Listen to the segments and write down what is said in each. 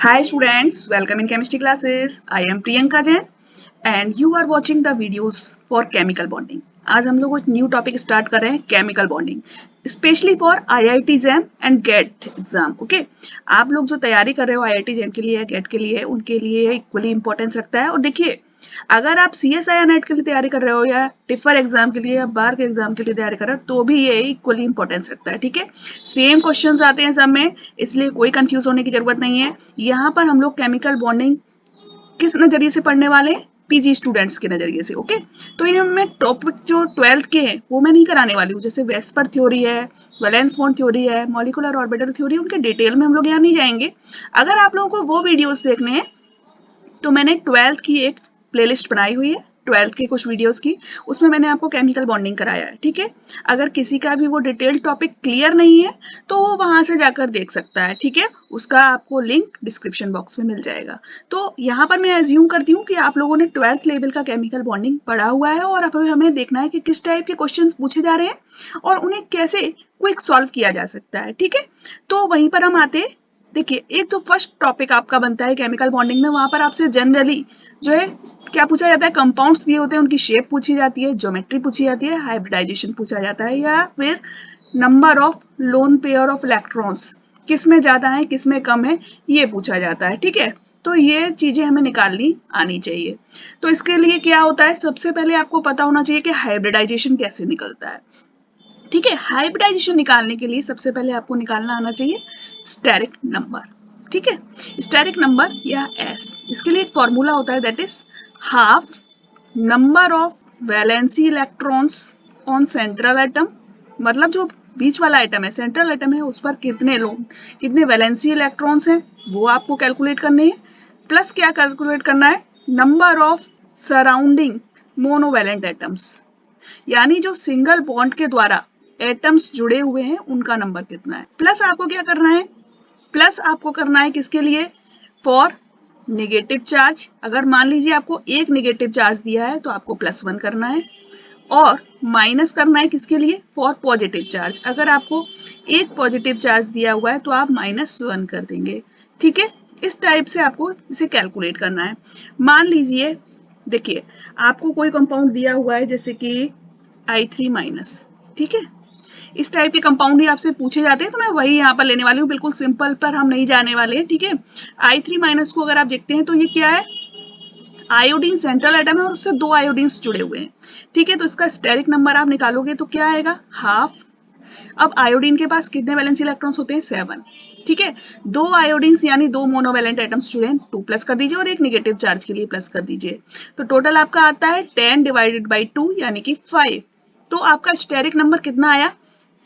Hi students, welcome in chemistry classes. I am Priyanka Jain and you are watching the videos for chemical bonding. आज हम लोग एक new topic start कर रहे हैं chemical bonding specially for IIT JAM and GATE exam. Okay, आप लोग जो तैयारी कर रहे हो आईआईटी जैम के लिए गेट के लिए उनके लिए इक्वली इंपॉर्टेंस रखता है. और देखिए, अगर आप सीएसआई या नेट के लिए तैयारी कर रहे हो या टिफर एग्जाम के लिए या बार के एग्जाम के लिए तैयारी कर रहे हो तो भी ये इक्वली इंपॉर्टेंस रखता है. ठीक है, सेम क्वेश्चंस आते हैं सब में, इसलिए कोई कंफ्यूज होने की जरूरत नहीं है. यहाँ पर हम लोग केमिकल बॉन्डिंग किस नजरिए से पढ़ने वाले हैं? पीजी स्टूडेंट्स के नजरिए से. ओके, तो ये मैं टॉपिक जो 12th के हैं वो मैं नहीं कराने वाली हूँ. जैसे वेस्पर थ्योरी है, वैलेंस बॉन्ड थ्योरी है, मॉलिक्यूलर ऑर्बिटल थ्योरी, उनके डिटेल में हम लोग यहाँ नहीं जाएंगे. अगर आप लोगों को वो वीडियोस देखने हैं तो मैंने 12th की एक प्लेलिस्ट बनाई हुई है, 12th के कुछ वीडियोस की, उसमें मैंने आपको केमिकल बॉन्डिंग कराया है. ठीक है, अगर किसी का भी वो डिटेल टॉपिक क्लियर नहीं है तो वो वहां से जाकर देख सकता है. ठीक है, उसका आपको लिंक डिस्क्रिप्शन बॉक्स में मिल जाएगा. तो यहाँ पर मैं एज्यूम करती हूँ कि आप लोगों ने 12th लेवल का केमिकल बॉन्डिंग पढ़ा हुआ है और अब हमें देखना है कि किस टाइप के क्वेश्चन पूछे जा रहे हैं और उन्हें कैसे क्विक सॉल्व किया जा सकता है. ठीक है, तो वहीं पर हम आते हैं. देखिए, एक तो फर्स्ट टॉपिक आपका बनता है केमिकल बॉन्डिंग में, वहां पर आपसे जनरली जो है क्या पूछा जाता है, कंपाउंड्स दिए होते हैं, उनकी शेप पूछी जाती है, ज्योमेट्री पूछी जाती है, हाइब्रिडाइजेशन पूछा जाता है, या फिर number of lone pair of electrons, किस में ज्यादा है किस में कम है, ये पूछा जाता है. ठीक है, तो ये चीजें हमें निकालनी आनी चाहिए. तो इसके लिए क्या होता है, सबसे पहले आपको पता होना चाहिए कि हाइब्रिडाइजेशन कैसे निकलता है. ठीक है, हाइब्रिडाइजेशन निकालने के लिए सबसे पहले आपको निकालना आना चाहिए स्टेरिक नंबर. ठीक है, स्टेरिक नंबर या एस, इसके लिए एक फॉर्मूला होता है, that is half number of valency electrons on central atom. मतलब जो बीच वाला एटम है, सेंट्रल एटम है, उस पर कितने वैलेंसी इलेक्ट्रॉन्स हैं वो आपको कैलकुलेट करने हैं. प्लस क्या कैलकुलेट करना है, number of surrounding monovalent atoms, यानी जो सिंगल बॉन्ड के द्वारा एटम्स जुड़े हुए हैं उनका नंबर कितना है. प्लस आपको क्या करना है, प्लस आपको करना है किसके लिए, फॉर नेगेटिव चार्ज. अगर मान लीजिए आपको एक नेगेटिव चार्ज दिया है तो आपको +1 करना है, और माइनस करना है किसके लिए, फॉर पॉजिटिव चार्ज. अगर आपको एक पॉजिटिव चार्ज दिया हुआ है तो आप -1 कर देंगे. ठीक है, इस टाइप से आपको इसे कैलकुलेट करना है. मान लीजिए, देखिए आपको कोई कंपाउंड दिया हुआ है जैसे कि I3-. ठीक है, इस टाइप के कंपाउंड ही आपसे पूछे जाते हैं तो मैं वही यहाँ पर लेने वाली हूँ, बिल्कुल सिंपल पर हम नहीं जाने वाले हैं. ठीक है, I3- को अगर आप देखते हैं तो ये क्या है, आयोडीन सेंट्रल एटम है और उससे 2 आयोडीन्स जुड़े हुए हैं. ठीक है, तो इसका स्टेरिक नंबर आप निकालोगे तो क्या आएगा, हाफ. अब आयोडीन के पास कितने वैलेंसी इलेक्ट्रॉन्स होते हैं, 7. ठीक है, 2 आयोडीन्स यानी 2 मोनोवैलेंट एटम्स जुड़े हैं, 2 प्लस कर दीजिए और एक नेगेटिव चार्ज के लिए प्लस कर दीजिए. तो टोटल आपका आता है 10 डिवाइडेड बाई 2 यानी कि 5. तो आपका स्टेरिक नंबर कितना आया,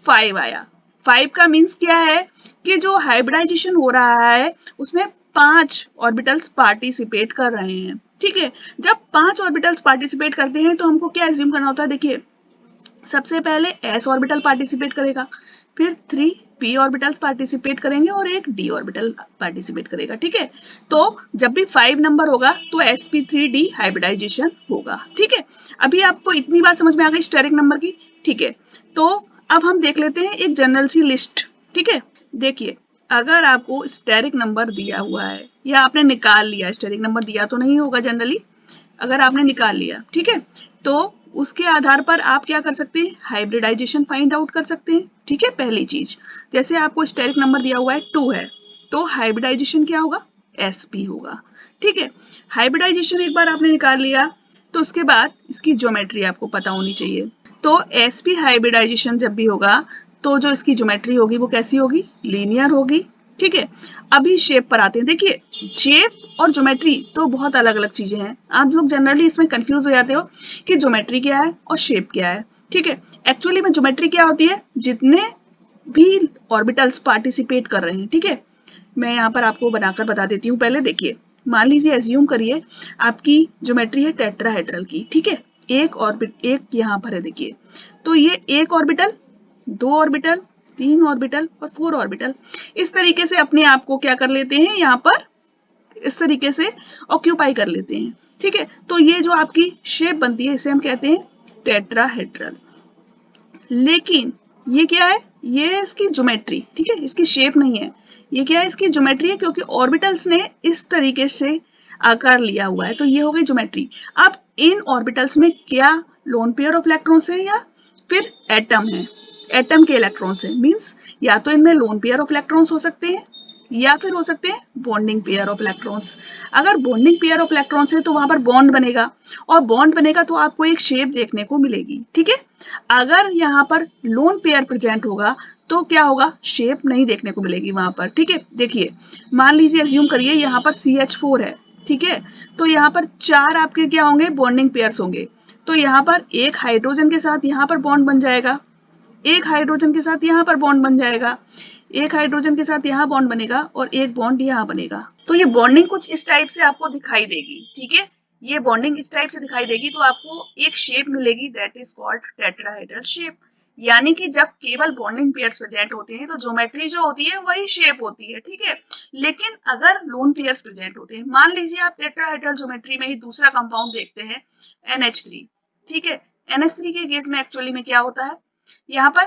5 आया. 5 का मीन्स क्या है कि जो हाइब्रिडाइजेशन हो रहा है उसमें 5 ऑर्बिटल्स पार्टिसिपेट कर रहे हैं. ठीक है, जब 5 ऑर्बिटल्स पार्टिसिपेट करते हैं तो हमको क्या एज्यूम करना होता है, देखिए सबसे पहले s ऑर्बिटल पार्टिसिपेट करेगा, फिर 3 p ऑर्बिटल्स पार्टिसिपेट करेंगे और एक d ऑर्बिटल पार्टिसिपेट करेगा. ठीक है, तो जब भी 5 नंबर होगा तो sp3d हाइब्रिडाइजेशन होगा. ठीक है, अभी आपको इतनी बात समझ में आ गई स्टेरिक नंबर की. ठीक है, तो अब हम देख लेते हैं एक जनरल सी लिस्ट. ठीक है, देखिए अगर आपको स्टेरिक नंबर दिया हुआ है या आपने निकाल लिया, स्टेरिक नंबर दिया तो नहीं होगा जनरली, अगर आपने निकाल लिया, ठीक है, तो उसके आधार पर आप क्या कर सकते हैं, हाइब्रिडाइजेशन फाइंड आउट कर सकते हैं. ठीक है, पहली चीज, जैसे आपको स्टेरिक नंबर दिया हुआ है 2 है तो हाइब्रिडाइजेशन क्या होगा, sp होगा. ठीक है, हाइब्रिडाइजेशन एक बार आपने निकाल लिया तो उसके बाद इसकी ज्योमेट्री आपको पता होनी चाहिए. तो sp हाइब्रिडाइजेशन जब भी होगा तो जो इसकी ज्योमेट्री होगी वो कैसी होगी, लीनियर होगी. ठीक है, अभी शेप पर आते हैं. देखिए शेप और ज्योमेट्री तो बहुत अलग अलग चीजें हैं, आप लोग जनरली इसमें कंफ्यूज हो जाते हो कि ज्योमेट्री क्या है और शेप क्या है. ठीक है, एक्चुअली में ज्योमेट्री क्या होती है, जितने भी ऑर्बिटल्स पार्टिसिपेट कर रहे हैं. ठीक है, मैं यहाँ पर आपको बनाकर बता देती हूँ. पहले देखिए, मान लीजिए एज्यूम करिए आपकी ज्योमेट्री है टेट्राहेड्रल की. ठीक है, एक यहाँ पर है, देखिए तो ये एक ऑर्बिटल, 2 ऑर्बिटल, 3 ऑर्बिटल और 4 ऑर्बिटल, इस तरीके से अपने आप को क्या कर लेते हैं, यहाँ पर इस तरीके से ऑक्यूपाई कर लेते हैं. ठीक है, तो ये जो आपकी शेप बनती है इसे हम कहते हैं टेट्राहेड्रल. लेकिन ये क्या है, ये इसकी ज्योमेट्री, ठीक है, इसकी शेप नहीं है, ये क्या है, इसकी ज्योमेट्री है, क्योंकि ऑर्बिटल्स ने इस तरीके से आकार लिया हुआ है, तो ये हो गई ज्योमेट्री। अब इन ऑर्बिटल्स में क्या लोन पेयर ऑफ इलेक्ट्रॉन्स है या फिर एटम है, एटम के इलेक्ट्रॉन्स है, मींस या तो इनमें लोन पेयर ऑफ इलेक्ट्रॉन्स हो सकते हैं या फिर हो सकते हैं बॉन्डिंग पेयर ऑफ इलेक्ट्रॉन्स। अगर बॉन्डिंग पेयर ऑफ इलेक्ट्रॉन्स है तो वहां पर बॉन्ड बनेगा, और बॉन्ड बनेगा तो आपको एक शेप देखने को मिलेगी, ठीक है। अगर यहाँ पर लोन पेयर प्रेजेंट होगा तो क्या होगा, शेप नहीं देखने को मिलेगी वहां पर, ठीक है। देखिए, मान लीजिए एज्यूम करिए यहाँ पर CH4 है, ठीक है, तो यहाँ पर 4 आपके क्या होंगे, बॉन्डिंग पेयर्स होंगे। तो यहाँ पर एक हाइड्रोजन के साथ यहाँ पर बॉन्ड बन जाएगा, एक हाइड्रोजन के साथ यहाँ पर बॉन्ड बन जाएगा, एक हाइड्रोजन के साथ यहाँ बॉन्ड बनेगा और एक बॉन्ड यहाँ बनेगा। तो ये बॉन्डिंग कुछ इस टाइप से आपको दिखाई देगी, ठीक है। ये बॉन्डिंग इस टाइप से दिखाई देगी तो आपको एक शेप मिलेगी, that is called tetrahedral shape. यानी कि जब केवल बॉन्डिंग पेयर्स प्रेजेंट होते हैं तो ज्योमेट्री जो होती है वही शेप होती है, ठीक है। लेकिन अगर लोन पेयर्स प्रेजेंट होते हैं, मान लीजिए आप टेट्राहेड्रल ज्योमेट्री में ही दूसरा कंपाउंड देखते हैं NH3, ठीक है। NH3 के केस में एक्चुअली में क्या होता है, यहाँ पर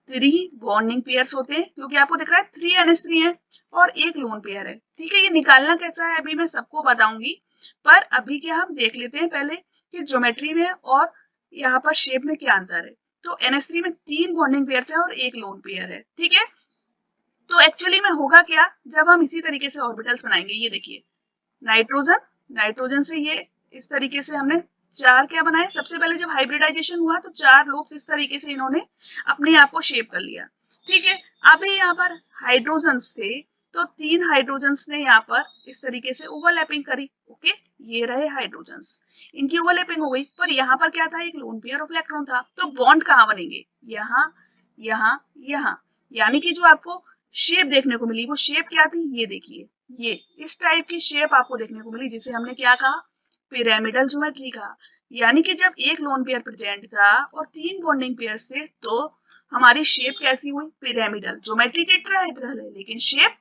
3 बॉन्डिंग पेयर्स होते हैं, क्योंकि आपको दिख रहा है 3 NH3 है और एक लोन पेयर है, ठीक है। ये निकालना कैसा है अभी मैं सबको बताऊंगी, पर अभी क्या हम देख लेते हैं पहले कि ज्योमेट्री में और यहाँ पर शेप में क्या अंतर है। तो NH3 में 3 बॉन्डिंग पेयर्स है और एक लोन पेयर है, ठीक है। तो एक्चुअली में होगा क्या, जब हम इसी तरीके से ऑर्बिटल्स बनाएंगे, ये देखिए नाइट्रोजन, नाइट्रोजन से ये इस तरीके से हमने 4 क्या बनाए, सबसे पहले जब हाइब्रिडाइजेशन हुआ तो 4 लूप्स इस तरीके से इन्होंने अपने आप को शेप कर लिया, ठीक है। अभी यहाँ पर हाइड्रोजन्स थे तो 3 हाइड्रोजन्स ने यहाँ पर इस तरीके से ओवरलैपिंग करी, ओके, ये रहे हाइड्रोजन्स, इनकी ओवरलैपिंग हो गई। पर यहाँ पर क्या था, एक लोन पेयर ऑफ इलेक्ट्रॉन था, तो बॉन्ड कहाँ बनेंगे, यहाँ, यहाँ, यहाँ। यानी कि जो आपको शेप देखने को मिली वो शेप क्या थी, ये देखिए, ये इस टाइप की शेप आपको देखने को मिली, जिसे हमने क्या कहा, पिरामिडल ज्योमेट्री कहा। यानी कि जब एक लोन पेयर प्रेजेंट था और 3 बॉन्डिंग पेयर से, तो हमारी शेप कैसी हुई, पिरामिडल। ज्योमेट्री टेट्राहेड्रल है लेकिन शेप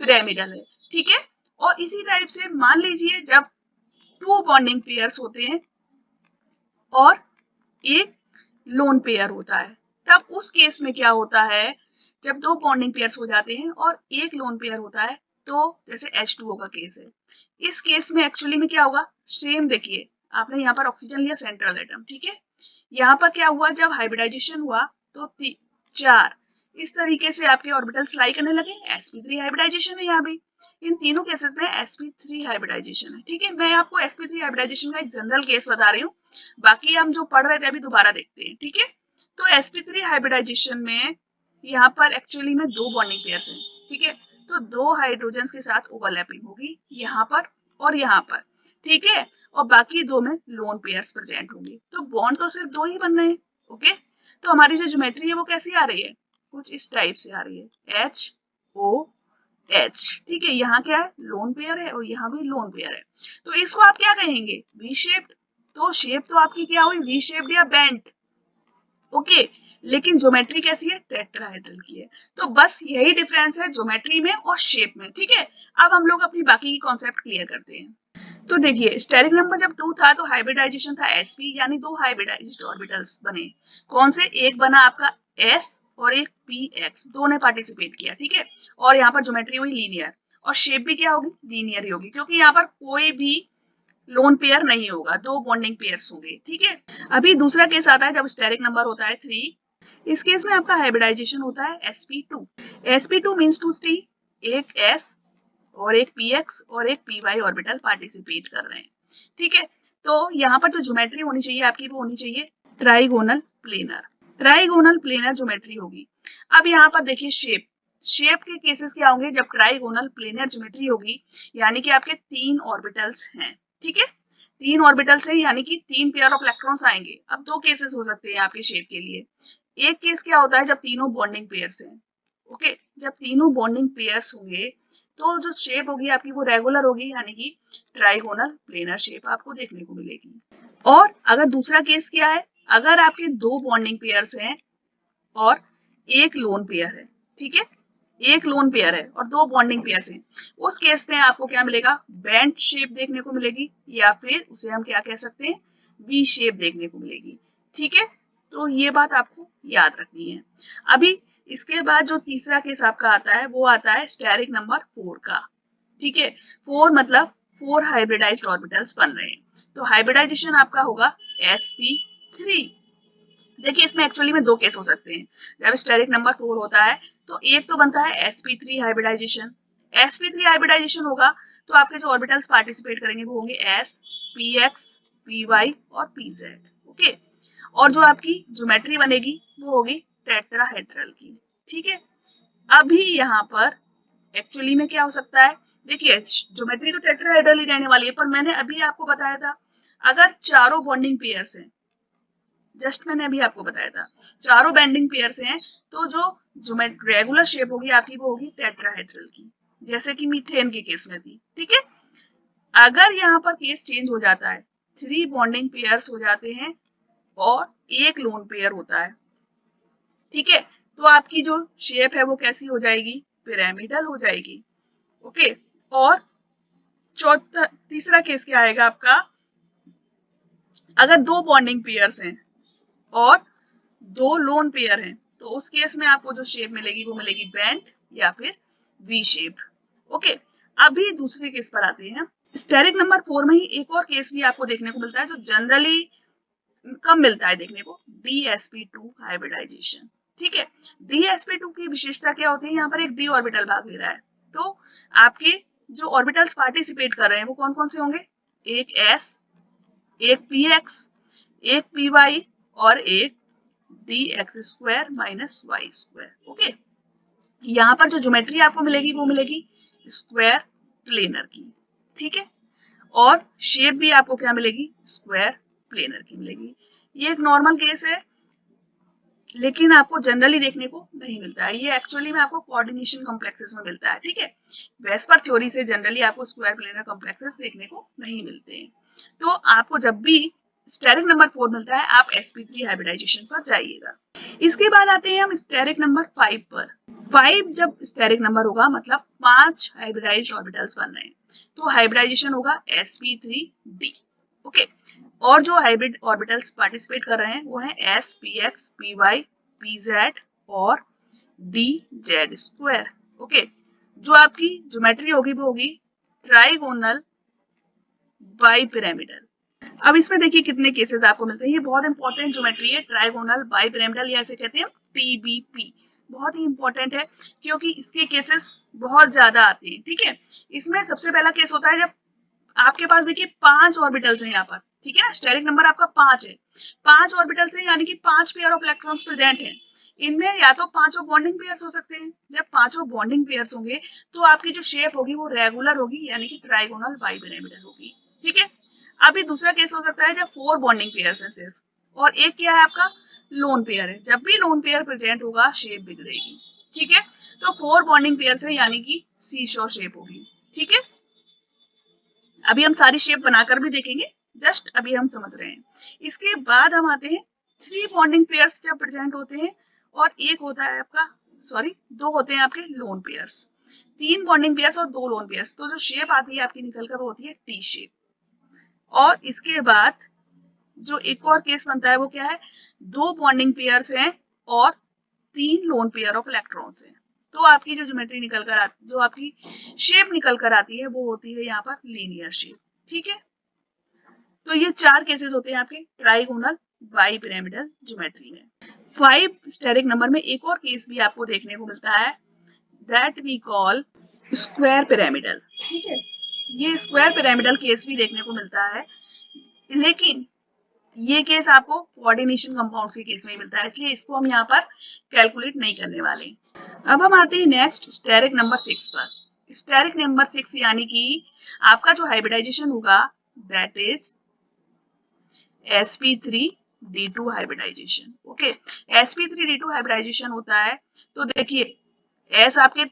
पिरामिडल है, ठीक है। और इसी टाइप से मान लीजिए जब 2 बॉन्डिंग पेयर्स होते हैं और एक लोन पेयर होता है, तब उस केस में क्या होता है, जब 2 बॉन्डिंग पेयर्स हो जाते हैं और एक लोन पेयर होता है, तो जैसे H2O का केस है, इस केस में एक्चुअली में क्या होगा, सेम देखिए, आपने यहाँ पर ऑक्सीजन लिया सेंट्रल एटम, ठीक है। यहाँ पर क्या हुआ, जब हाइब्रिडाइजेशन हुआ तो 4 इस तरीके से आपके ऑर्बिटल्स लाई करने लगे, sp3 हाइब्रिडाइजेशन है यहाँ भी। इन तीनों केसेस में sp3 हाइब्रिडाइजेशन है, ठीक है। मैं आपको sp3 हाइब्रिडाइजेशन का एक जनरल केस बता रही हूँ, बाकी हम जो पढ़ रहे थे अभी दोबारा देखते हैं, ठीक है। तो sp3 हाइब्रिडाइजेशन में यहाँ पर एक्चुअली में 2 बॉन्डिंग पेयर्स हैं, ठीक है। तो 2 हाइड्रोजन के साथ ओवरलैपिंग होगी यहाँ पर और यहाँ पर, ठीक है। और बाकी 2 में लोन पेयर्स प्रेजेंट होंगे, तो बॉन्ड तो सिर्फ 2 ही बन रहे हैं, ओके। तो हमारी जो ज्योमेट्री है वो कैसी आ रही है, कुछ इस टाइप से आ रही है, HOH, ठीक है। यहाँ क्या है, लोन पेयर है और यहाँ भी लोन पेयर है, तो इसको आप क्या कहेंगे, वी शेप्ड। तो शेप तो आपकी क्या हुई, वी शेप्ड या बेंट, ओके। लेकिन ज्योमेट्री कैसी है, टेट्राहेड्रल की है। तो बस यही डिफरेंस है ज्योमेट्री में और शेप में, ठीक है। अब हम लोग अपनी बाकी की कॉन्सेप्ट क्लियर करते हैं। तो देखिए, स्टेरिक नंबर जब 2 था तो हाइब्रिडाइजेशन था sp, यानी 2 हाइब्रिडाइज्ड ऑर्बिटल्स बने। कौन से, एक बना आपका s और एक px, दो ने पार्टिसिपेट किया, ठीक है। और यहाँ पर ज्योमेट्री हुई लीनियर, और शेप भी क्या होगी, लीनियर ही होगी, क्योंकि यहाँ पर कोई भी लोन पेयर नहीं होगा, 2 बॉन्डिंग पेयर्स होंगे, ठीक है। अभी दूसरा केस आता है जब स्टेरिक नंबर होता है 3, इस केस में आपका हाइब्रिडाइजेशन होता है sp2। sp2 मींस टू सी, एक s और एक px और एक py ऑर्बिटल पार्टिसिपेट कर रहे हैं, ठीक है। तो यहाँ पर जो ज्योमेट्री होनी चाहिए आपकी वो होनी चाहिए trigonal planar, trigonal planar geometry होगी। अब यहाँ पर देखिए शेप, शेप के केसेस क्या होंगे, जब ट्राइगोनल प्लेनर ज्योमेट्री होगी, यानी कि आपके 3 ऑर्बिटल्स हैं, ठीक है। 3 ऑर्बिटल्स हैं यानी कि 3 पेयर ऑफ इलेक्ट्रॉन्स आएंगे। अब 2 केसेस हो सकते हैं आपके शेप के लिए। एक केस क्या होता है, जब तीनों बॉन्डिंग पेयर्स हैं, ओके। जब तीनों बॉन्डिंग पेयर्स होंगे तो जो शेप होगी आपकी वो रेगुलर होगी, यानी कि ट्राइगोनल प्लेनर शेप आपको देखने को मिलेगी। और अगर दूसरा केस क्या है, अगर आपके 2 बॉन्डिंग पेयर्स हैं और एक लोन पेयर है, ठीक है, एक लोन पेयर है और 2 बॉन्डिंग पेयर्स हैं, उस केस में आपको क्या मिलेगा, बेंट शेप देखने को मिलेगी, या फिर उसे हम क्या कह सकते हैं, वी शेप देखने को मिलेगी, ठीक है। तो ये बात आपको याद रखनी है। अभी इसके बाद जो तीसरा केस आपका आता है वो आता है स्टेरिक नंबर 4 का। ठीक है, 4 मतलब 4 हाइब्रिडाइज्ड ऑर्बिटल्स बन रहे हैं, तो हाइब्रिडाइजेशन आपका होगा sp3। देखिए इसमें एक्चुअली में दो केस हो सकते हैं। जब स्टेरिक नंबर 4 होता है तो एक तो बनता है sp3 हाइब्रिडाइजेशन। sp3 हाइब्रिडाइजेशन होगा तो आपके जो ऑर्बिटल्स पार्टिसिपेट करेंगे वो होंगे s, px, py और pz। ओके, और जो आपकी ज्योमेट्री बनेगी वो होगी टेट्राहेड्रल की। ठीक है, अभी यहाँ पर एक्चुअली में क्या हो सकता है, देखिए ज्योमेट्री तो टेट्राहेड्रल ही रहने वाली है, पर मैंने अभी आपको बताया था अगर चारों बॉन्डिंग पेयर्स हैं, जस्ट मैंने अभी आपको बताया था चारों बॉन्डिंग पेयर्स हैं, तो जो रेगुलर शेप होगी आपकी वो होगी टेट्राहेड्रल की, जैसे कि मीथेन के केस में थी। ठीक है, अगर यहाँ पर केस चेंज हो जाता है, 3 बॉन्डिंग पेयर्स हो जाते हैं और एक लोन पेयर होता है, ठीक है, तो आपकी जो शेप है वो कैसी हो जाएगी, पिरामिडल हो जाएगी। ओके, और चौथा तीसरा केस क्या आएगा आपका, अगर दो बॉन्डिंग पेयर्स हैं और दो लोन पेयर हैं, तो उस केस में आपको जो शेप मिलेगी वो मिलेगी बैंड या फिर वी शेप। ओके, अभी दूसरे केस पर आते हैं। स्टेरिक नंबर 4 में ही एक और केस भी आपको देखने को मिलता है जो जनरली कम मिलता है देखने को, dsp2 हाइब्रिडाइजेशन। ठीक है, dsp2 की विशेषता क्या होती है, यहाँ पर एक d ऑर्बिटल भाग ले रहा है, तो आपके जो ऑर्बिटल्स पार्टिसिपेट कर रहे हैं वो कौन कौन से होंगे, एक s, एक px, एक py और एक dx square minus Y square. Okay, यहाँ पर जो ज्योमेट्री आपको मिलेगी वो मिलेगी स्क्वायर प्लेनर की। ठीक है, और शेप भी आपको क्या मिलेगी, स्क्वायर प्लेनर की मिलेगी। ये एक नॉर्मल केस है लेकिन आपको जनरली देखने को नहीं मिलता है, ये एक्चुअली में आपको कोऑर्डिनेशन कॉम्प्लेक्सेस में मिलता है। ठीक है, वेस्पर थ्योरी से जनरली आपको स्क्वायर प्लेनर कॉम्प्लेक्सेस देखने को नहीं मिलते हैं। तो आपको जब भी स्टेरिक नंबर 4 मिलता है आप sp3 हाइब्रिडाइजेशन पर जाइएगा। इसके बाद आते हैं हम स्टेरिक नंबर 5 पर। 5 जब स्टेरिक नंबर होगा मतलब 5 हाइब्रिडाइज्ड ऑर्बिटल्स बन रहे हैं, तो हाइब्रिडाइजेशन होगा sp3d। ओके, और जो हाइब्रिड ऑर्बिटल्स पार्टिसिपेट कर रहे हैं वो है s, px, py, pz और dz स्क्वायर। ओके, जो आपकी ज्योमेट्री होगी वो होगी ट्राइगोनल बाई पिरामिडल। अब इसमें देखिए कितने केसेस आपको मिलते हैं, ये बहुत इंपॉर्टेंट ज्योमेट्री है, ट्राइगोनल बाई पिरामिडल या इसे कहते हैं टीबीपी। बहुत ही इंपॉर्टेंट है क्योंकि इसके केसेस बहुत ज्यादा आते हैं। ठीक है, इसमें सबसे पहला केस होता है जब आपके पास देखिए 5 ऑर्बिटल्स हैं यहाँ पर। ठीक है ना, स्टेरिक नंबर आपका 5 है, 5 ऑर्बिटल्स हैं यानी कि 5 पेयर ऑफ इलेक्ट्रॉन्स प्रेजेंट हैं। इनमें या तो पांचों बॉन्डिंग पेयर्स हो सकते हैं, जब पांचों बॉन्डिंग पेयर्स होंगे तो आपकी जो शेप होगी वो रेगुलर होगी यानी कि ट्राइगोनल बाइपिरामिडल होगी। ठीक है, अभी दूसरा केस हो सकता है जब 4 बॉन्डिंग पेयर्स हैं सिर्फ, और एक क्या है आपका लोन पेयर है, जब भी लोन पेयर प्रेजेंट होगा शेप बिगड़ेगी। ठीक है, तो 4 बॉन्डिंग पेयर्स है यानी कि सीशॉ शेप होगी। ठीक है, अभी हम सारी शेप बनाकर भी देखेंगे, जस्ट अभी हम समझ रहे हैं। इसके बाद हम आते हैं 3 बॉन्डिंग पेयर्स जब प्रेजेंट होते हैं और एक होता है आपका दो होते हैं आपके लोन पेयर्स। 3 बॉन्डिंग पेयर्स और 2 लोन पेयर्स, तो जो शेप आती है आपकी निकल कर वो होती है टी शेप। और इसके बाद जो एक और केस बनता है वो क्या है, 2 बॉन्डिंग पेयर्स हैं और 3 लोन पेयर ऑफ इलेक्ट्रॉन्स हैं, तो आपकी जो ज्योमेट्री निकल कर आती, जो आपकी शेप निकल कर आती है वो होती है यहाँ पर लीनियर शेप। ठीक है, तो ये 4 केसेस होते हैं आपके ट्राइगोनल बाइपिरामिडल ज्योमेट्री में। 5 स्टेरिक नंबर में एक और केस भी आपको देखने को मिलता है, that we call square pyramidal. ठीक है, ये स्क्वायर पिरामिडल केस भी देखने को मिलता है, लेकिन ये केस आपको कोऑर्डिनेशन कंपाउंड्स के केस में मिलता है, इसलिए इसको हम यहाँ पर कैलकुलेट नहीं करने वाले। अब हम आते हैं नेक्स्ट स्टेरिक नंबर 6 पर। स्टेरिक नंबर 6 यानी कि आपका जो हाइब्रिडाइजेशन होगा that is sp3d2 hybridization. Okay, sp3d2 hybridization होता है तो देखिए s आपके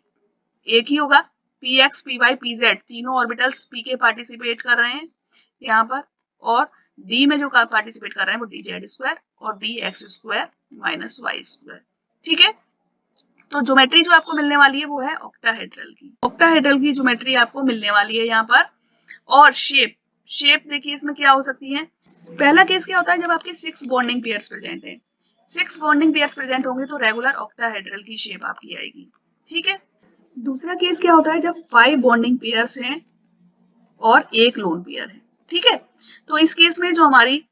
एक ही होगा, px, py, pz तीनों ऑर्बिटल्स p के पार्टिसिपेट कर रहे हैं यहाँ पर, और d में जो पार्टिसिपेट कर रहे हैं वो dz स्क्वायर और dx square minus Y square. ठीक है, तो ज्योमेट्री जो आपको मिलने वाली है वो है ऑक्टाहेड्रल की। ऑक्टाहेड्रल की ज्योमेट्री आपको मिलने वाली है यहाँ पर। और शेप देखिए इसमें क्या हो सकती है, पहला केस क्या होता है जब आपके 6 बॉन्डिंग पेयर्स प्रेजेंट हैं, 6 बॉन्डिंग पेयर्स प्रेजेंट होंगे तो रेगुलर ऑक्टाहेड्रल की शेप आपकी आएगी। ठीक है। दूसरा केस क्या होता है जब 5 बॉन्डिंग पेयर्स हैं और एक लोन पेयर है। ठीक है। तो इस केस में जो हमारी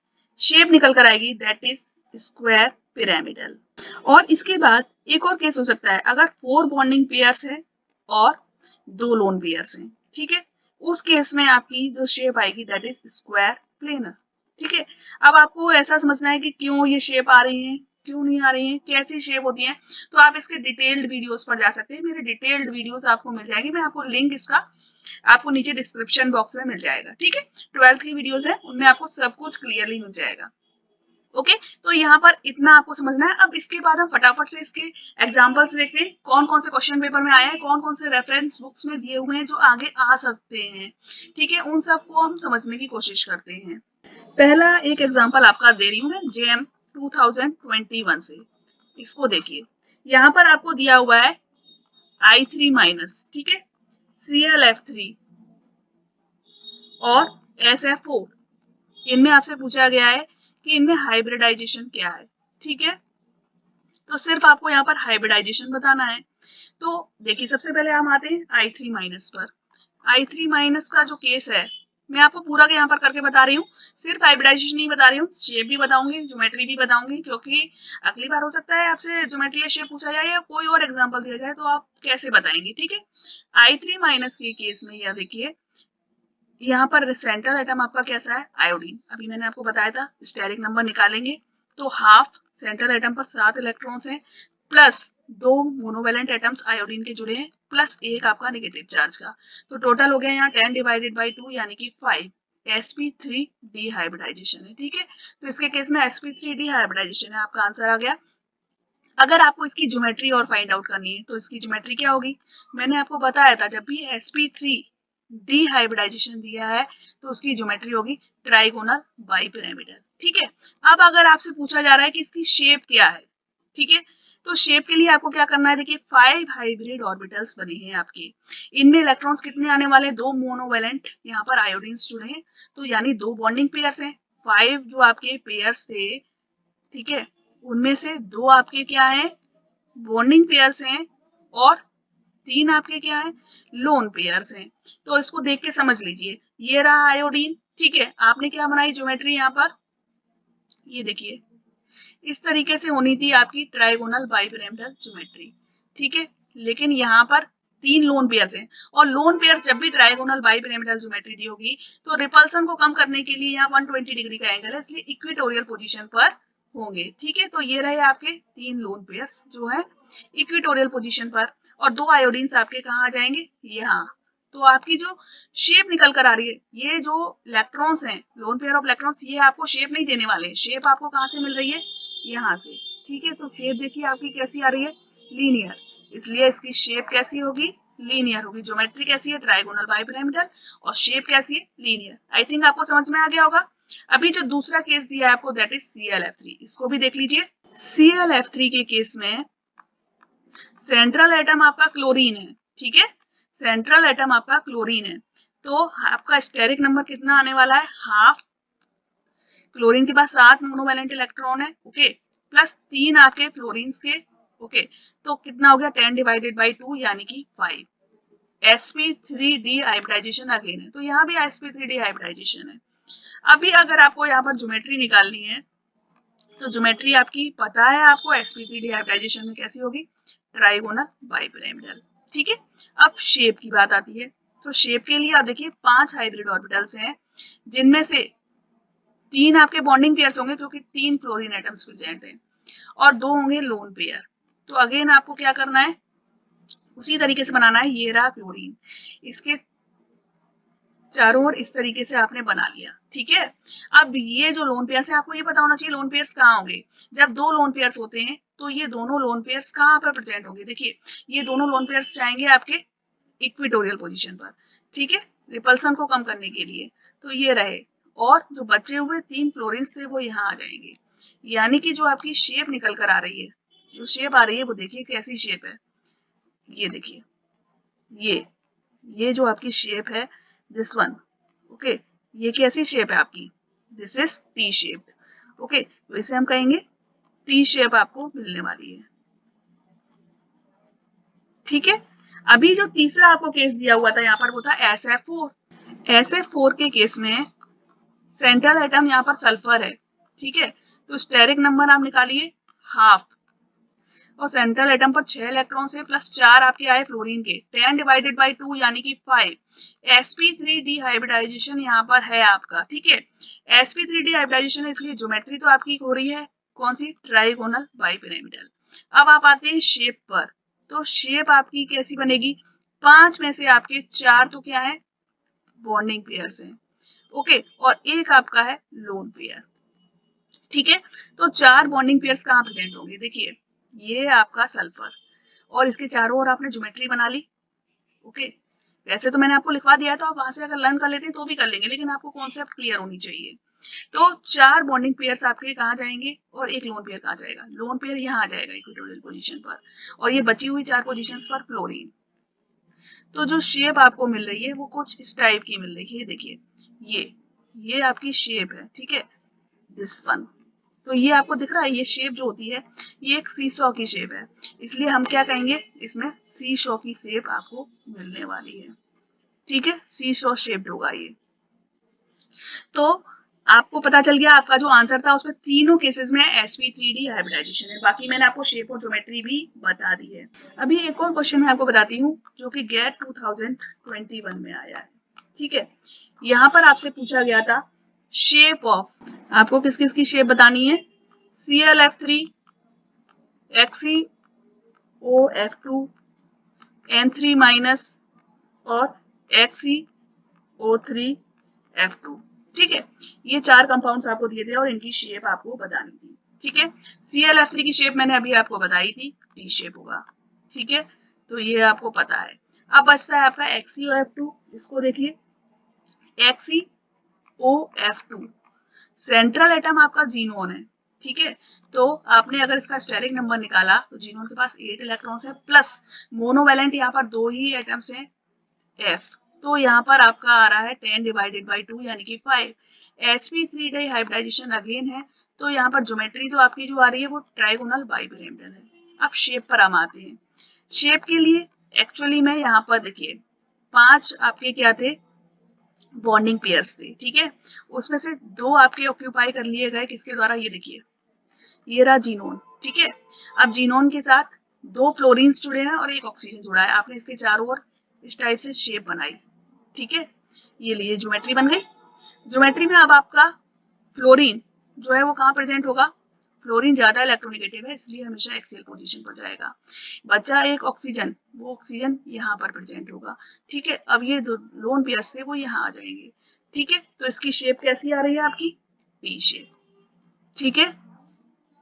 शेप निकल कर आएगी दैट इज स्क्वायर पिरामिडल। और इसके बाद एक और केस हो सकता है अगर 4 बॉन्डिंग पेयर्स है और 2 लोन पेयर्स हैं। ठीक है। उस केस में आपकी जो शेप आएगी दैट इज स्क्वायर प्लेनर। ठीक है। अब आपको ऐसा समझना है कि क्यों ये शेप आ रही है, क्यों नहीं आ रही है, कैसी शेप होती है, तो आप इसके डिटेल्ड वीडियोस पर जा सकते हैं। मेरे डिटेल्ड वीडियोस आपको मिल जाएगी, मैं आपको लिंक इसका आपको नीचे डिस्क्रिप्शन बॉक्स में मिल जाएगा। ठीक है। 12th की वीडियोस है उनमें आपको सब कुछ क्लियरली मिल जाएगा। ओके। तो यहाँ पर इतना आपको समझना है। अब इसके बाद हम फटाफट से इसके एग्जांपल्स देखते हैं कौन कौन से क्वेश्चन पेपर में आए हैं, कौन कौन से रेफरेंस बुक्स में दिए हुए हैं जो आगे आ सकते हैं। ठीक है। उन सबको हम समझने की कोशिश करते हैं। पहला एक एग्जांपल आपका दे रही हूँ मैं जेएम 2021 से। इसको देखिए, यहाँ पर आपको दिया हुआ है I3 माइनस, ठीक है, ClF3 और SF4। इनमें आपसे पूछा गया है कि इनमें हाइब्रिडाइजेशन क्या है। ठीक है। तो सिर्फ आपको यहाँ पर हाइब्रिडाइजेशन बताना है। तो देखिए सबसे पहले हम आते हैं I3 माइनस पर। I3 माइनस का जो केस है मैं आपको पूरा यहाँ पर करके बता रही हूँ, सिर्फ हाइब्रिडाइजेशन नहीं बता रही हूँ, शेप भी बताऊंगी, ज्योमेट्री भी बताऊंगी, क्योंकि अगली बार हो सकता है आपसे ज्योमेट्री या शेप पूछा जाए या कोई और एग्जांपल दिया जाए तो आप कैसे बताएंगे। ठीक है। I3 माइनस के केस में यह देखिए यहाँ पर सेंट्रल एटम आपका कैसा है, आयोडीन। अभी मैंने आपको बताया था स्टेरिक नंबर निकालेंगे तो हाफ सेंट्रल एटम पर 7 इलेक्ट्रॉन्स हैं प्लस 2 मोनोवेलेंट एटम्स आयोडीन के जुड़े हैं प्लस एक आपका नेगेटिव चार्ज का, तो टोटल हो गया यहाँ 10 डिवाइडेड बाई 2 यानी कि 5 sp3 डिहाइब्रिडाइजेशन है। ठीक है। तो इसके केस में sp3 डिहाइब्रिडाइजेशन है, आपका आंसर आ गया। अगर आपको इसकी ज्योमेट्री और फाइंड आउट करनी है तो इसकी ज्योमेट्री क्या होगी, मैंने आपको बताया था जब भी sp3 डिहाइब्रिडाइजेशन दिया है तो उसकी ज्योमेट्री होगी ट्राइगोनल बाइपिरामिडल। ठीक है। अब अगर आपसे पूछा जा रहा है कि इसकी शेप क्या है, ठीक है, तो शेप के लिए आपको क्या करना है, देखिए 5 हाइब्रिड ऑर्बिटल्स बने हैं आपके, इनमें इलेक्ट्रॉन्स कितने आने वाले हैं, 2 मोनोवेलेंट यहाँ पर आयोडीन्स जुड़े हैं तो यानी 2 बॉन्डिंग पेयर्स हैं। 5 जो आपके पेयर्स थे, ठीक है, उनमें से 2 आपके क्या हैं, बॉन्डिंग पेयर्स हैं और 3 आपके क्या है, लोन पेयर्स हैं। तो इसको देख के समझ लीजिए, ये रहा आयोडीन। ठीक है। आपने क्या बनाई ज्योमेट्री यहाँ पर, ये देखिए इस तरीके से होनी थी आपकी ट्राइगोनल बाइपिरामिडल ज्योमेट्री। ठीक है। लेकिन यहाँ पर 3 लोन पेयर्स हैं और लोन पेयर जब भी ट्राइगोनल बाइपिरामिडल ज्योमेट्री दी होगी तो रिपल्सन को कम करने के लिए यहाँ 120 डिग्री का एंगल है, इसलिए इक्वेटोरियल पोजीशन पर होंगे। ठीक है। तो ये रहे आपके 3 लोन पेयर्स जो है इक्वेटोरियल पोजीशन पर और 2 आयोडीन्स आपके कहाँ आ जाएंगे, यहाँ। तो आपकी जो शेप निकल कर आ रही है, ये जो इलेक्ट्रॉन्स हैं लोन पेयर ऑफ इलेक्ट्रॉन्स, ये आपको शेप नहीं देने वाले, शेप आपको कहाँ से मिल रही है, यहाँ से। ठीक है। तो शेप देखिए आपकी कैसी आ रही है, लीनियर, इसलिए इसकी शेप कैसी होगी, लीनियर होगी। ज्योमेट्री कैसी है, ट्राइगोनल बाइपिरामिडल, और शेप कैसी है, लीनियर। आई थिंक आपको समझ में आ गया होगा। अभी जो दूसरा केस दिया है आपको दैट इज ClF3, इसको भी देख लीजिए। ClF3 के केस में सेंट्रल एटम आपका क्लोरीन है। ठीक है। सेंट्रल एटम आपका क्लोरीन है तो आपका स्टेरिक नंबर कितना आने वाला है, हाफ। क्लोरीन के पास 7 मोनोवेलेंट इलेक्ट्रॉन है, ओके, प्लस 3 आपके फ्लोरीन्स के, ओके, तो कितना हो गया 10 डिवाइडेड बाई 2 यानी कि 5। sp3 डिहाइब्रिडाइजेशन अगेन है तो यहाँ भी sp3 डिहाइब्रिडाइजेशन है। अभी अगर आपको यहाँ पर ज्योमेट्री निकालनी है तो ज्योमेट्री आपकी पता है आपको, sp3 डिहाइब्रिडाइजेशन में कैसी होगी, ट्राइगोनल बाइपिरामिडल। ठीक है। अब शेप की बात आती है तो शेप के लिए आप देखिए 5 हाइब्रिड ऑर्बिटल्स हैं जिनमें से 3 आपके बॉन्डिंग पेयर्स होंगे क्योंकि 3 फ्लोरीन एटम्स प्रेजेंट हैं और 2 होंगे लोन पेयर। तो अगेन आपको क्या करना है, उसी तरीके से बनाना है। ये रहा क्लोरीन, इसके चारों ओर इस तरीके से आपने बना लिया। ठीक है। अब ये जो लोन पेयर्स है आपको ये पता होना चाहिए लोन पेयर्स कहाँ होंगे। जब 2 लोन पेयर्स होते हैं तो ये दोनों लोन पेयर्स कहाँ पर प्रेजेंट होंगे, देखिए ये दोनों लोन पेयर्स जाएंगे आपके इक्वेटोरियल पोजीशन पर। ठीक है। रिपल्सन को कम करने के लिए तो ये रहे, और जो बचे हुए 3 फ्लोरीन्स थे वो यहाँ आ जाएंगे। यानी कि जो आपकी शेप निकल कर आ रही है, जो शेप आ रही है वो देखिए कैसी शेप है, ये देखिए ये जो आपकी शेप है दिस वन, ओके, ये कैसी शेप है आपकी, this is T shape. Okay, तो इसे हम कहेंगे टी शेप आपको मिलने वाली है। ठीक है, अभी जो तीसरा आपको केस दिया हुआ था यहाँ पर वो था SF4। SF4 के केस में सेंट्रल एटम यहाँ पर सल्फर है। ठीक है, तो स्टेरिक नंबर आप निकालिए हाफ, और सेंट्रल एटम पर 6 इलेक्ट्रॉन से प्लस 4 आपके आए फ्लोरीन के, 10 डिवाइडेड बाई 2 यानी कि 5। sp3 डिहाइब्रिडाइजेशन यहाँ पर है आपका। ठीक है, sp3 डिहाइब्रिडाइजेशन है, इसलिए ज्योमेट्री तो आपकी हो रही है कौन सी, ट्राइगोनल बाइपिरामिडल। अब आप आते हैं शेप पर, तो शेप आपकी कैसी बनेगी, 5 में से आपके 4 तो क्या है, बॉन्डिंग पेयर्स हैं। ओके, और एक आपका है लोन पेयर। ठीक है, तो 4 बॉन्डिंग पेयर्स कहाँ प्रेजेंट होंगे, देखिए ये आपका सल्फर, और इसके चारों ओर आपने ज्योमेट्री बना ली। ओके, वैसे तो मैंने आपको लिखवा दिया था, आप वहां से अगर लर्न कर लेते हैं तो भी कर लेंगे, लेकिन आपको कॉन्सेप्ट क्लियर होनी चाहिए। तो 4 बॉन्डिंग पेयर्स आपके कहाँ जाएंगे, और एक लोन पेयर कहाँ जाएगा, लोन पेयर यहाँ आ जाएगा इक्वेटोरियल पोजीशन पर, और ये बची हुई 4 पोजीशंस पर फ्लोरीन। तो जो शेप आपको मिल रही है वो कुछ इस टाइप की मिल रही है, देखिए ये आपकी शेप है। ठीक है, दिस वन, तो ये आपको दिख रहा है, ये शेप जो होती है ये एक सीसॉ की शेप है, इसलिए हम क्या कहेंगे, इसमें सीसॉ की शेप आपको मिलने वाली है। ठीक है, सीसॉ शेप्ड होगा ये। तो आपको पता चल गया, आपका जो आंसर था उसमें तीनों केसेस में sp3d हाइब्रिडाइजेशन है, बाकी मैंने आपको शेप और ज्योमेट्री भी बता दी है। अभी एक और क्वेश्चन मैं आपको बताती हूँ जो कि गेट 2021 में आया है। ठीक है, यहाँ पर आपसे पूछा गया था शेप ऑफ, आपको किस किस की शेप बतानी है, ClF3, XeOF2, N3 माइनस और XeO3F2। ठीक है, ये 4 कंपाउंड्स आपको दिए थे और इनकी शेप आपको बतानी थी। ठीक है, ClF3 की शेप मैंने अभी आपको बताई थी, टी शेप होगा। ठीक है, तो ये आपको पता है। अब बचता है आपका XeOF2, इसको देखिए XeOF2, सेंट्रल एटम आपका जीनोन है। ठीक है, तो आपने अगर इसका स्टेरिक नंबर निकाला तो जीनोन के पास 8 इलेक्ट्रॉन्स है, प्लस मोनोवैलेंट यहाँ पर 2 ही एटम्स हैं F, तो यहाँ पर आपका आ रहा है 10 डिवाइडेड बाई 2 यानी कि 5। sp3 हाइब्रिडाइजेशन अगेन है, तो यहाँ पर ज्योमेट्री तो आपकी जो आ रही है वो ट्राइगोनल बाइपिरामिडल है। अब शेप पर हम आते हैं, शेप के लिए एक्चुअली में यहाँ पर देखिए 5 आपके क्या थे, बॉन्डिंग पेयर्स थे। ठीक है, उसमें से 2 आपके ऑक्यूपाई कर लिए गए किसके द्वारा, ये देखिए ये रहा जीनोन। ठीक है, अब जीनोन के साथ 2 फ्लोरीन्स जुड़े हैं और एक ऑक्सीजन जुड़ा है, आपने इसके चारों ओर इस टाइप से शेप बनाई। ठीक है, ये लिए ज्योमेट्री बन गई। ज्योमेट्री में अब आपका फ्लोरीन जो है वो कहाँ प्रेजेंट होगा, फ्लोरीन ज्यादा इलेक्ट्रोनेगेटिव है इसलिए हमेशा एक्सियल पोजीशन पर जाएगा। बचा एक ऑक्सीजन, वो ऑक्सीजन यहाँ पर प्रेजेंट होगा। ठीक है, अब ये दो लोन पेयर्स थे वो यहाँ आ जाएंगे। ठीक है, तो इसकी शेप कैसी आ रही है आपकी, पी शेप। ठीक है,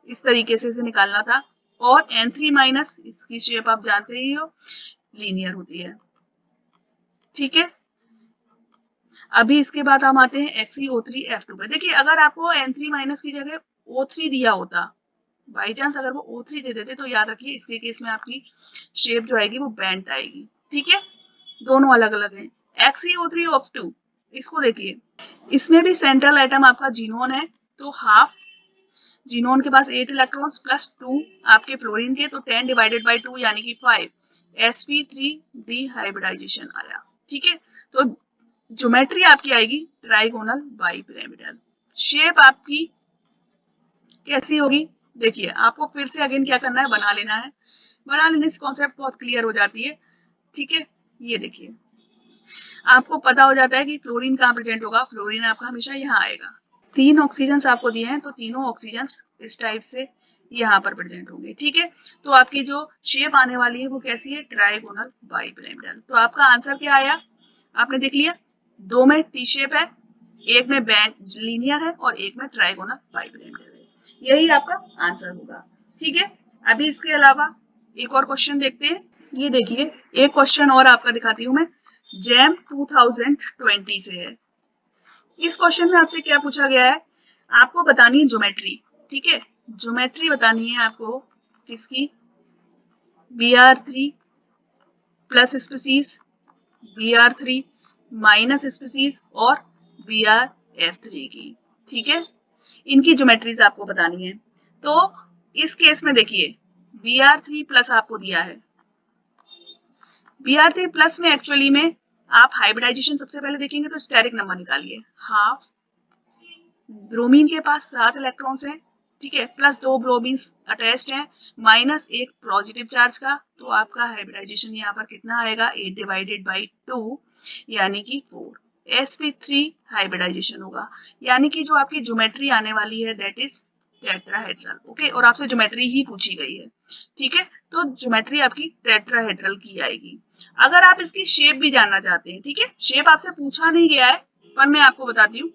इस तरीके से इसे निकालना था। और N3 माइनस, इसकी शेप आप जानते ही हो, लीनियर होती है। ठीक है, अभी इसके बाद हम आते हैं XeO3F2 पे। देखिए अगर आपको N3 माइनस की जगह O3 दिया होता, बाई चांस अगर वो O3 दे देते, तो याद रखिए इसके केस में आपकी शेप जो आएगी वो बेंट आएगी। ठीक है, दोनों अलग अलग हैं। XeO3F2, इसको देखिए, इसमें भी सेंट्रल एटम आपका जीनोन है, तो हाफ जीनोन के पास 8 इलेक्ट्रॉन्स प्लस 2 आपके फ्लोरीन के, तो 10 डिवाइडेड बाई 2 यानी कि 5। sp3 डिहाइब्रिडाइजेशन आया। ठीक है, तो ज्योमेट्री आपकी आएगी ट्राइगोनल बाइपिरामिडल। शेप आपकी कैसी होगी, देखिए आपको फिर से अगेन क्या करना है, बना लेना है, बना लेने से कॉन्सेप्ट बहुत क्लियर हो जाती है। ठीक है, ये देखिए आपको पता हो जाता है कि फ्लोरीन कहाँ प्रेजेंट होगा, फ्लोरीन आपका हमेशा यहाँ आएगा। 3 ऑक्सीजन आपको दिए हैं, तो तीनों ऑक्सीजन इस टाइप से यहाँ पर प्रेजेंट होंगे। ठीक है, तो आपकी जो शेप आने वाली है वो कैसी है, ट्राइगोनल बाइपिरामिडल। तो आपका आंसर क्या आया, आपने देख लिया, 2 में टी शेप है, एक में बैंड लीनियर है और एक में ट्राइगोनल बाइपिरामिडल है, यही आपका आंसर होगा। ठीक है, अभी इसके अलावा एक और क्वेश्चन देखते हैं। ये देखिए एक क्वेश्चन और आपका दिखाती हूँ मैं, जैम 2020 से है। इस क्वेश्चन में आपसे क्या पूछा गया है, आपको बतानी है ज्योमेट्री। ठीक है, ज्योमेट्री बतानी है आपको किसकी, Br3 plus species, Br3 minus species और Brf3 की। ठीक है, इनकी ज्योमेट्रीज आपको बतानी है। तो इस केस में देखिए Br3 प्लस आपको दिया है। Br3 प्लस में एक्चुअली में आप हाइब्रिडाइजेशन सबसे पहले देखेंगे तो स्टेरिक नंबर निकालिए। हाफ ब्रोमीन के पास 7 इलेक्ट्रॉन्स हैं, ठीक है, प्लस 2 ब्रोमीन्स अटैच्ड हैं, माइनस एक पॉजिटिव चार्ज का, तो आपका हाइब्रिडाइजेशन यहाँ पर कितना आएगा 8 डिवाइडेड बाई 2 यानी कि 4। sp3 हाइब्रिडाइजेशन होगा, यानी कि जो आपकी ज्योमेट्री आने वाली है दैट इज टेट्राहेड्रल। ओके, और आपसे ज्योमेट्री ही पूछी गई है, ठीक है, तो ज्योमेट्री आपकी टेट्राहेड्रल की आएगी। अगर आप इसकी शेप भी जानना चाहते हैं, ठीक है, शेप आपसे पूछा नहीं गया है पर मैं आपको बताती हूँ,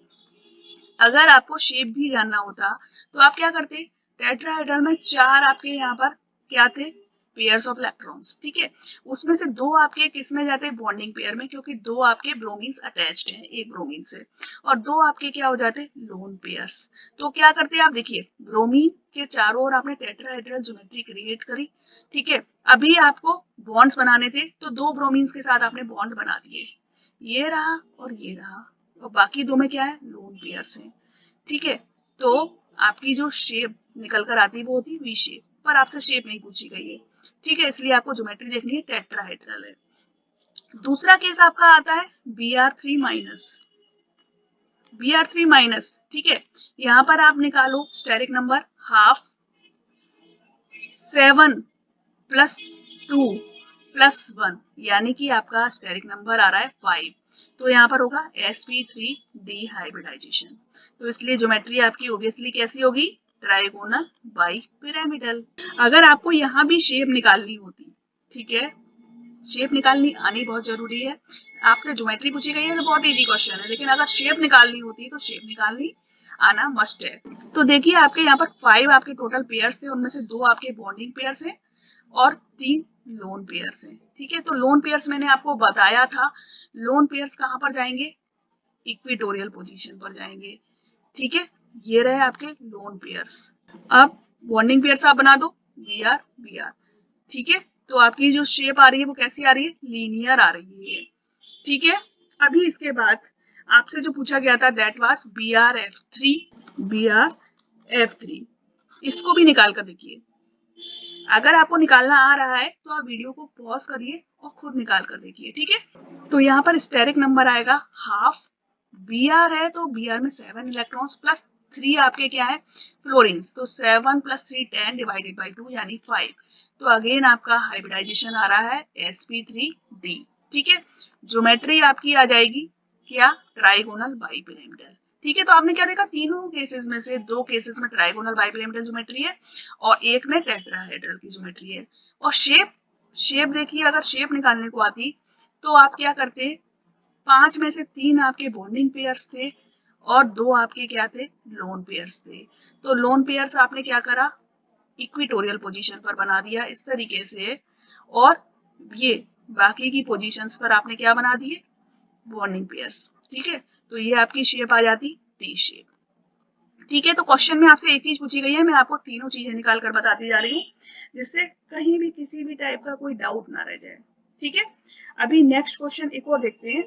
अगर आपको शेप भी जानना होता तो आप क्या करते, टेट्राहेड्रल में 4 आपके यहाँ पर क्या थे, पेयर्स ऑफ इलेक्ट्रॉन्स, ठीक है, उसमें से 2 आपके किस में जाते हैं, बॉन्डिंग पेयर में, क्योंकि 2 आपके ब्रोमीन्स अटैच्ड हैं एक ब्रोमीन से, और 2 आपके क्या हो जाते हैं, लोन पेयर्स। तो क्या करते हैं आप देखिए, ब्रोमीन के चारों ओर आपने टेट्राहेड्रल ज्योमेट्री क्रिएट करी, ठीक है, अभी आपको बॉन्ड्स बनाने थे तो 2 ब्रोमीन्स के साथ आपने बॉन्ड बना दिए, ये रहा और ये रहा, और बाकी 2 में क्या है, लोन पेयर्स हैं, ठीक है, तो आपकी जो शेप निकल कर आती है वो होती है वी शेप, पर आपसे शेप नहीं पूछी गई है, ठीक है, इसलिए आपको ज्योमेट्री देखनी है, टेट्राहेड्रल है। दूसरा केस आपका आता है Br3 माइनस, Br3 माइनस, ठीक है, यहां पर आप निकालो steric number, half 7 plus 2 plus 1 यानी कि आपका स्टेरिक नंबर आ रहा है 5, तो यहाँ पर होगा sp3 डिहाइब्रिडाइजेशन, तो इसलिए ज्योमेट्री आपकी ऑब्वियसली कैसी होगी, ट्राइगोनल बाई पिरामिडल। अगर आपको यहाँ भी शेप निकालनी होती, ठीक है, शेप निकालनी आनी बहुत जरूरी है, आपसे ज्योमेट्री पूछी गई है तो बहुत इजी क्वेश्चन है, लेकिन अगर शेप निकालनी होती तो शेप निकालनी आना मस्ट है। तो देखिए आपके यहाँ पर 5 आपके टोटल पेयर्स थे, उनमें से 2 आपके बॉन्डिंग पेयर्स हैं और 3 लोन पेयर्स हैं, ठीक है, तो लोन पेयर्स मैंने आपको बताया था, लोन पेयर्स कहाँ पर जाएंगे, इक्वेटोरियल पोजीशन पर जाएंगे, ठीक है, ये रहे आपके लोन पेयर्स। अब बॉन्डिंग पेयर्स आप बना दो Br, ठीक है, तो आपकी जो शेप आ रही है वो कैसी आ रही है, लीनियर आ रही है, ठीक है। अभी इसके बाद आपसे जो पूछा गया था दैट वाज Br3, इसको भी निकाल कर देखिए, अगर आपको निकालना आ रहा है तो आप वीडियो को पॉज करिए और खुद निकाल कर देखिए, ठीक है। तो यहाँ पर स्टेरिक नंबर आएगा हाफ, Br है तो Br में 7 इलेक्ट्रॉन्स प्लस 3 आपके क्या है, फ्लोरीन्स, तो 7 प्लस 3 10 डिवाइडेड बाई 2 यानी 5, तो अगेन आपका हाइब्रिडाइजेशन आ रहा है sp3d, ठीक है, ज्योमेट्री आपकी आ जाएगी क्या, ट्राइगोनल बाई पिरामिडल, ठीक है, तो आपने क्या देखा, तीनों केसेस में से 2 केसेस में ट्राइगोनल बाई पिरामिडल ज्योमेट्री है और एक में टेट्राहेड्रल की ज्योमेट्री है। और शेप, शेप देखिए, अगर शेप निकालने को आती तो आप क्या करते, 5 में से 3 आपके बॉन्डिंग पेयर्स थे और 2 आपके क्या थे, लोन पेयर्स थे, तो लोन पेयर्स आपने क्या करा, इक्वेटोरियल पोजीशन पर बना दिया इस तरीके से, और ये बाकी की पोजीशंस पर आपने क्या बना दिए, बॉन्डिंग पेयर्स, ठीक है, तो ये आपकी शेप आ जाती टी शेप, ठीक है। तो क्वेश्चन में आपसे एक चीज पूछी गई है, मैं आपको तीनों चीजें निकाल कर बताती जा रही हूँ जिससे कहीं भी किसी भी टाइप का कोई डाउट ना रह जाए, ठीक है। अभी नेक्स्ट क्वेश्चन एक और देखते हैं,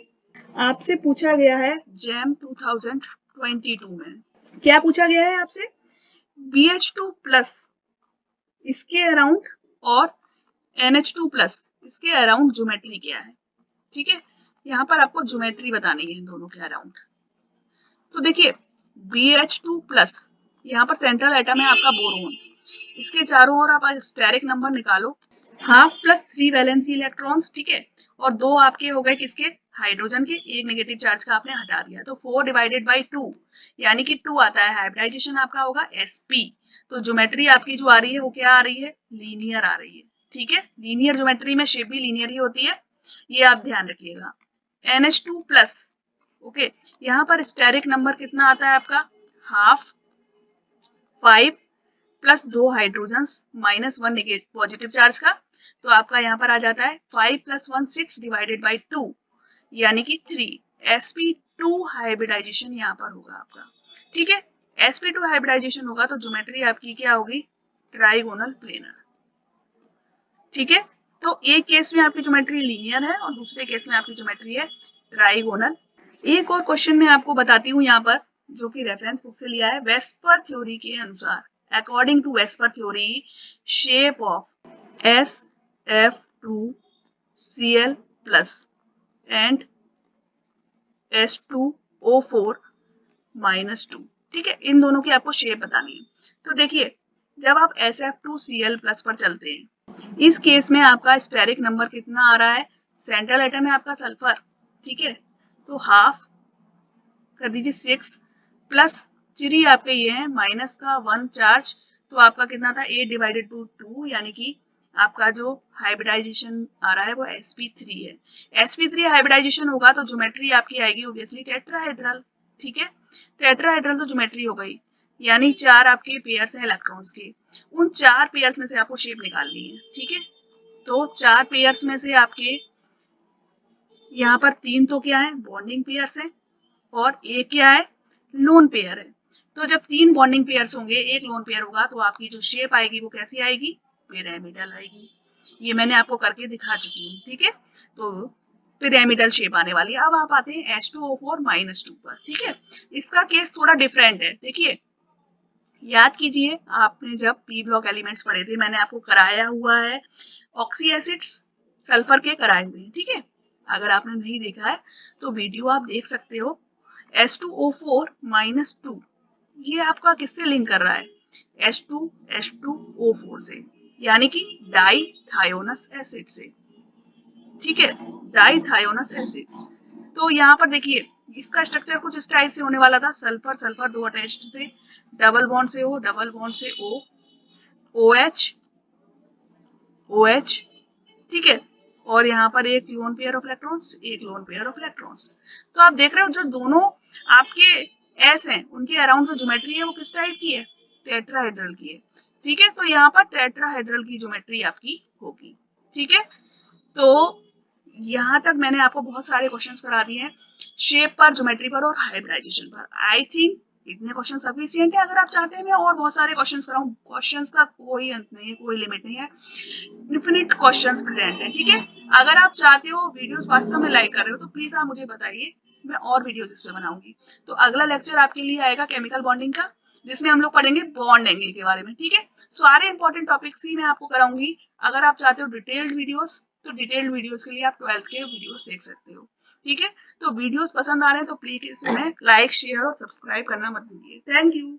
आपसे पूछा गया है जैम 2022 में, क्या पूछा गया है आपसे, BH2 प्लस इसके अराउंड और NH2 प्लस इसके अराउंड ज्योमेट्री क्या है, ठीक है, यहाँ पर आपको ज्योमेट्री बतानी है इन दोनों के अराउंड। तो देखिए BH2 प्लस, यहाँ पर सेंट्रल एटम है आपका बोरोन, इसके चारों ओर आप स्टेरिक नंबर निकालो, हाफ प्लस 3 वैलेंसी इलेक्ट्रॉन्स, ठीक है, और 2 आपके हो गए किसके, हाइड्रोजन के, एक नेगेटिव चार्ज का आपने हटा दिया, तो 4 डिवाइडेड बाई 2 यानी कि 2 आता है, हाइब्रिडाइजेशन आपका होगा sp, तो ज्योमेट्री आपकी जो आ रही है वो क्या आ रही है, लीनियर आ रही है, ठीक है, लीनियर ज्योमेट्री में शेप भी लीनियर ही होती है, ये आप ध्यान रखिएगा। NH2 प्लस, ओके, यहाँ पर स्टेरिक नंबर कितना आता है आपका, half 5 plus 2 hydrogen minus 1 negative positive charge का, तो आपका यहाँ पर आ जाता है 5 प्लस 1 6 डिवाइडेड बाई 2 यानी कि 3, sp2 हाइब्रिडाइजेशन यहाँ पर होगा आपका, ठीक है, sp2 हाइब्रिडाइजेशन होगा तो ज्योमेट्री आपकी क्या होगी, ट्राइगोनल प्लेनर, ठीक है, तो एक केस में आपकी ज्योमेट्री लीनियर है और दूसरे केस में आपकी ज्योमेट्री है ट्राइगोनल। एक और क्वेश्चन मैं आपको बताती हूँ यहाँ पर जो कि रेफरेंस बुक से लिया है, वेस्पर थ्योरी के अनुसार according to as per theory, shape of SF2Cl plus and H2O4 minus 2। ठीक है, इन दोनों की आपको शेप बतानी है। तो देखिए, जब आप SF2Cl प्लस पर चलते हैं, इस केस में आपका स्टेरिक नंबर कितना आ रहा है, सेंट्रल एटम है आपका सल्फर, ठीक है, तो हाफ कर दीजिए 6 प्लस 3 आपके ये है माइनस का 1 चार्ज, तो आपका कितना था 8 डिवाइडेड टू 2, यानी कि आपका जो हाइब्रिडाइजेशन आ रहा है वो sp3 है। sp3 हाइब्रिडाइजेशन होगा तो ज्योमेट्री आपकी आएगी ऑब्वियसली टेट्राहेड्रल। ठीक है, टेट्राहेड्रल तो ज्योमेट्री हो गई, यानी 4 आपके पेयर्स हैं इलेक्ट्रॉन्स के, उन 4 पेयर्स में से आपको शेप निकालनी है। ठीक है, तो 4 पेयर्स में से आपके यहाँ पर 3 तो क्या है बॉन्डिंग पेयर्स हैं और एक क्या है लोन पेयर है। तो जब 3 बॉन्डिंग पेयर्स होंगे, एक लोन पेयर होगा, तो आपकी जो शेप आएगी वो कैसी आएगी, पिरामिडल आएगी। ये मैंने आपको करके दिखा चुकी हूँ। ठीक है, तो पिरामिडल शेप आने वाली है। अब आप आते हैं H2O4 माइनस 2 पर। ठीक है, इसका केस थोड़ा डिफरेंट है। देखिए, याद कीजिए आपने जब पी ब्लॉक एलिमेंट्स पढ़े थे, मैंने आपको कराया हुआ है ऑक्सी एसिड्स सल्फर के कराए हुए हैं। ठीक है, अगर आपने नहीं देखा है तो वीडियो आप देख सकते हो। H2O4 माइनस 2 ये आपका किससे लिंक कर रहा है, H2H2O4 से, यानी कि डाइथायोनस एसिड से। ठीक है, डाइथायोनस एसिड। तो यहाँ पर देखिए, इसका स्ट्रक्चर कुछ इस टाइप से होने वाला था, सल्फर सल्फर दो अटैच्ड थे, डबल बॉन्ड से O, डबल बॉन्ड से O, OH OH। ठीक है, और यहाँ पर एक लोन पेयर ऑफ इलेक्ट्रॉन्स, एक लोन पेयर ऑफ इलेक्ट्रॉन्स। तो आप देख रहे हो जो दोनों आपके एस हैं उनके अराउंड जो ज्योमेट्री है वो किस टाइप की है, टेट्राहेड्रल की है। ठीक है, तो यहाँ पर टेट्राहेड्रल की ज्योमेट्री आपकी होगी। ठीक है, तो यहाँ तक मैंने आपको बहुत सारे क्वेश्चंस करा दिए हैं शेप पर, ज्योमेट्री पर और हाइब्रिडाइजेशन पर। आई थिंक इतने क्वेश्चन सफिशिएंट है। अगर आप चाहते हैं मैं और बहुत सारे क्वेश्चंस कराऊं, क्वेश्चंस का कोई अंत नहीं है, कोई लिमिट नहीं है, इन्फिनिट क्वेश्चंस प्रेजेंट है। ठीक है, अगर आप चाहते हो वीडियोस वास्तव में लाइक कर रहे हो तो प्लीज आप मुझे बताइए, मैं और वीडियोस इस पे बनाऊंगी। तो अगला लेक्चर आपके लिए आएगा केमिकल बॉन्डिंग का, जिसमें हम लोग पढ़ेंगे बॉन्ड एंगल के बारे में। ठीक है, सारे इंपॉर्टेंट टॉपिक्स ही मैं आपको कराऊंगी। अगर आप चाहते हो डिटेल्ड वीडियोस, तो डिटेल्ड वीडियोस के लिए आप 12th के वीडियोस देख सकते हो। ठीक है, तो वीडियोस पसंद आ रहे हैं तो प्लीज इसमें लाइक शेयर और सब्सक्राइब करना मत भूलिए। Thank you.